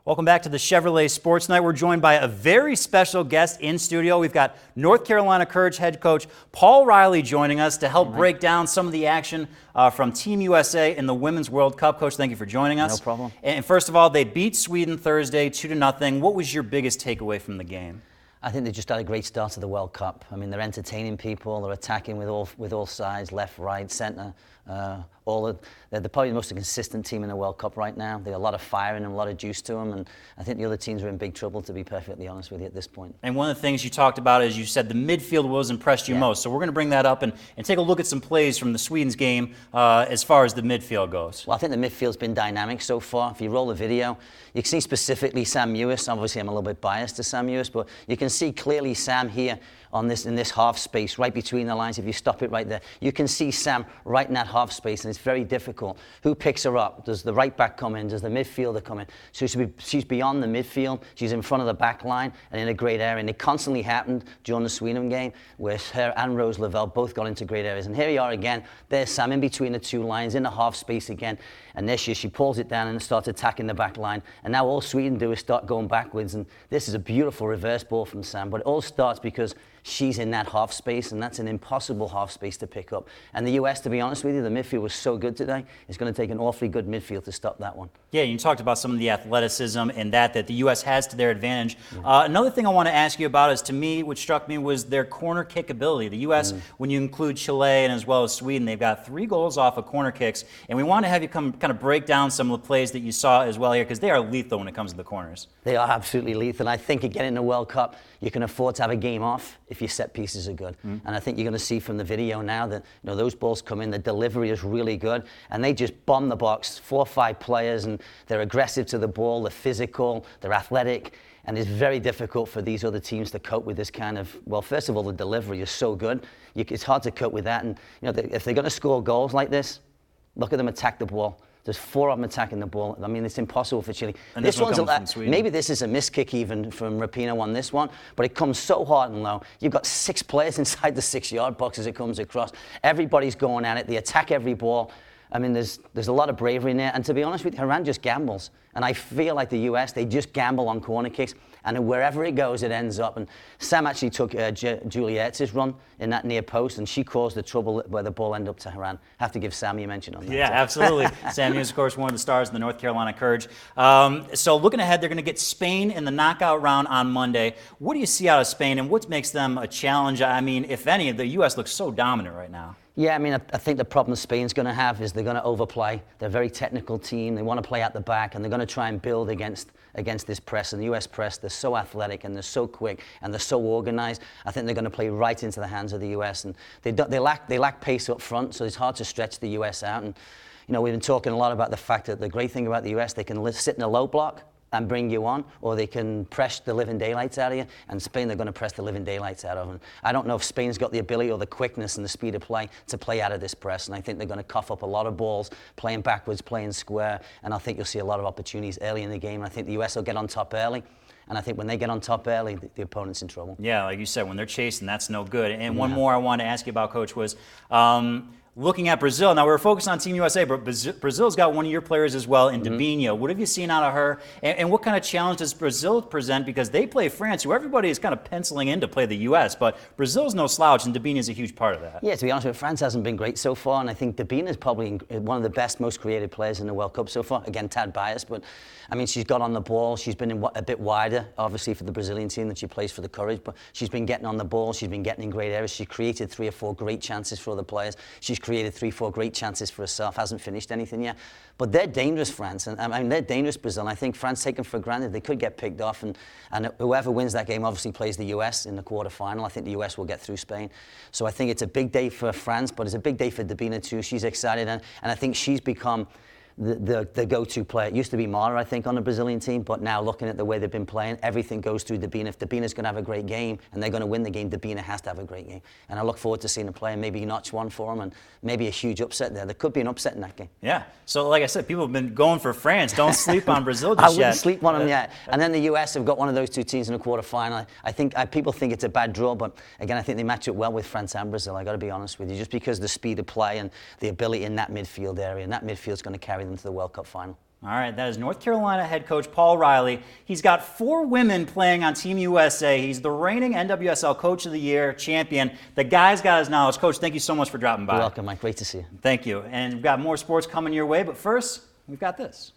Welcome back to the Chevrolet Sports Night. We're joined by a very special guest in studio. We've got North Carolina Courage head coach Paul Riley joining us to help break down some of the action from Team USA in the Women's World Cup. Coach, thank you for joining us. No problem. And first of all, they beat Sweden Thursday 2-0. What was your biggest takeaway from the game? I think they just had a great start to the World Cup. I mean, they're entertaining people. They're attacking with all sides, left, right, centre. They're probably the most consistent team in the World Cup right now. They got a lot of fire in them, a lot of juice to them, and I think the other teams are in big trouble, to be perfectly honest with you, at this point. And one of the things you talked about is you said the midfield was impressed you most. So we're going to bring that up and take a look at some plays from the Sweden's game as far as the midfield goes. Well, I think the midfield's been dynamic so far. If you roll the video, you can see specifically Sam Mewis. Obviously, I'm a little bit biased to Sam Mewis, but you can see clearly Sam here in this half space, right between the lines. If you stop it right there, you can see Sam right in that half space, and it's very difficult. Who picks her up? Does the right back come in? Does the midfielder come in? So she's beyond the midfield. She's in front of the back line and in a great area. And it constantly happened during the Sweden game where her and Rose Lavelle both got into great areas. And here you are again. There's Sam in between the two lines in the half space again. And there she pulls it down and starts attacking the back line. And now all Sweden do is start going backwards. And this is a beautiful reverse ball from Sam. But it all starts because she's in that half space, and that's an impossible half space to pick up. And the US, to be honest with you, the midfield was so good today, it's going to take an awfully good midfield to stop that one. Yeah, you talked about some of the athleticism and that the US has to their advantage. Another thing I want to ask you about is, to me, what struck me was their corner kick ability. The US, when you include Chile and as well as Sweden, they've got 3 goals off of corner kicks. And we want to have you come kind of break down some of the plays that you saw as well here, because they are lethal when it comes to the corners. They are absolutely lethal. I think, again, in the World Cup, you can afford to have a game off if your set pieces are good. And I think you're going to see from the video now that those balls come in, the delivery is really good, and they just bomb the box, 4 or 5 players, and they're aggressive to the ball, they're physical, they're athletic, and it's very difficult for these other teams to cope with this kind of, well, first of all, the delivery is so good. It's hard to cope with that, and if they're going to score goals like this, look at them attack the ball. There's 4 of them attacking the ball. I mean, it's impossible for Chile. And this one's maybe this is a miss kick even from Rapinoe on this one, but it comes so hard and low. You've got 6 players inside the 6-yard box as it comes across. Everybody's going at it. They attack every ball. I mean, there's a lot of bravery in there. And to be honest with you, Iran just gambles. And I feel like the US, they just gamble on corner kicks. And wherever it goes, it ends up. And Sam actually took Juliet's run in that near post, and she caused the trouble where the ball ended up to Iran. Have to give Sammy a mention on that. Yeah, absolutely. Sammy is, of course, one of the stars in the North Carolina Courage. So looking ahead, they're going to get Spain in the knockout round on Monday. What do you see out of Spain, and what makes them a challenge? I mean, if any, the U.S. looks so dominant right now. Yeah, I mean, I think the problem Spain's going to have is they're going to overplay. They're a very technical team. They want to play at the back, and they're going to try and build against this press. And the US press, they're so athletic, and they're so quick, and they're so organized. I think they're going to play right into the hands of the US. And they lack pace up front, so it's hard to stretch the US out. And, we've been talking a lot about the fact that the great thing about the US, they can sit in a low block and bring you on, or they can press the living daylights out of you. And Spain, they're going to press the living daylights out of them. I don't know if Spain's got the ability or the quickness and the speed of play to play out of this press. And I think they're going to cough up a lot of balls, playing backwards, playing square. And I think you'll see a lot of opportunities early in the game. I think the US will get on top early. And I think when they get on top early, the opponent's in trouble. Yeah, like you said, when they're chasing, that's no good. And one more I wanted to ask you about, Coach, was looking at Brazil. Now, we were focused on Team USA, but Brazil's got one of your players as well in Debinha. What have you seen out of her? And what kind of challenge does Brazil present? Because they play France, who everybody is kind of penciling in to play the U.S., but Brazil's no slouch, and Debinha is a huge part of that. Yeah, to be honest with you, France hasn't been great so far, and I think Debinha is probably one of the best, most creative players in the World Cup so far. Again, tad biased, but I mean, she's got on the ball. She's been a bit wider, obviously, for the Brazilian team that she plays for the Courage, but she's been getting on the ball. She's been getting in great areas. She created 3 or 4 great chances for other players. She's created 3 or 4 great chances for herself. Hasn't finished anything yet. But they're dangerous, France. And I mean, they're dangerous, Brazil. And I think France, taken for granted, they could get picked off. And whoever wins that game obviously plays the US in the quarterfinal. I think the US will get through Spain. So I think it's a big day for France, but it's a big day for Debinha too. She's excited. And I think she's become the go-to player. It used to be Mara, I think, on the Brazilian team, but now looking at the way they've been playing, everything goes through Debinha. If Debinha's going to have a great game and they're going to win the game, Debinha has to have a great game. And I look forward to seeing them play and maybe notch one for them and maybe a huge upset there. There could be an upset in that game. Yeah. So like I said, people have been going for France. Don't sleep on Brazil just yet. I wouldn't sleep on them yet. And then the US have got one of those two teams in the quarterfinal. I think people think it's a bad draw, but again, I think they match it well with France and Brazil. I got to be honest with you, just because of the speed of play and the ability in that midfield area, and that midfield's going to carry them to the World Cup final. All right, that is North Carolina head coach Paul Riley. He's got 4 women playing on Team USA. He's the reigning NWSL Coach of the Year champion. The guy's got his knowledge. Coach, thank you so much for dropping by. You're welcome, Mike. Great to see you. Thank you. And we've got more sports coming your way, but first, we've got this.